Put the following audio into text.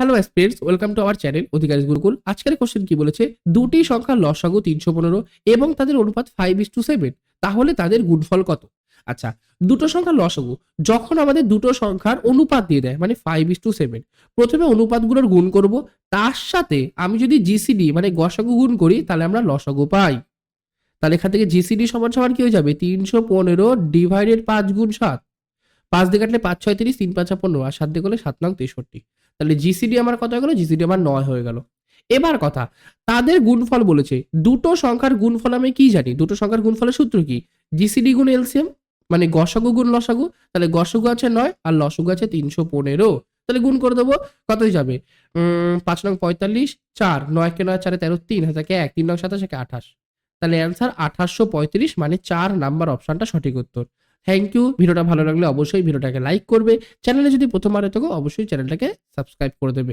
Hello aspirants, welcome to our channel Adhikari Gurukul. আজকের question কি বলেছে, দুটি সংখ্যার লসাগু 315 এবং তাদের অনুপাত 5:7, তাহলে তাদের গুণফল কত? আচ্ছা, দুটো সংখ্যার লসাগু যখন আমাদের দুটো সংখ্যার অনুপাত দিয়ে দেয় মানে 5:7, প্রথমে অনুপাতগুলোর গুণ করব, তার সাথে আমি যদি জিসিডি মানে গসাগু গুণ করি তাহলে আমরা লসাগু পাই। তাহলে এখান থেকে জিসিডি সমান সমান কি হয়ে যাবে, 315 ডিভাইডেড 5 গুণ 7। 5 দিয়ে কাটলে 5 6 30, 3 5 15, আর 7 দিয়ে করলে 7 নং 63। তাহলে জিসিডি আমার কত হয়ে গেল? জিসিডি আমার 9 হয়ে গেল। এবার কথা, তাদের গুণফল বলেছে। দুটো সংখ্যার গুণফল আমি কি জানি? দুটো সংখ্যার গুণফলের সূত্র কি? জিসিডি গুণ এলসিএম, মানে গসাগু গুণ লসাগু। তাহলে গসাগু আছে 9 আর লসাগু আছে 315। তাহলে গুণ করে দেবো, কতই যাবে? 5 নং 45, 4 9 কে 9 4 13, 3 হাতে 1, 3 নং 27 28। তাহলে অ্যান্সার 2835, মানে 4 নাম্বার অপশনটা সঠিক উত্তর। Thank you. ভিডিওটা ভালো লাগলে অবশ্যই ভিডিওটাকে লাইক করবে। চ্যানেলে যদি প্রথমবার হয়ে থাকো অবশ্যই চ্যানেলটাকে সাবস্ক্রাইব করে দেবে।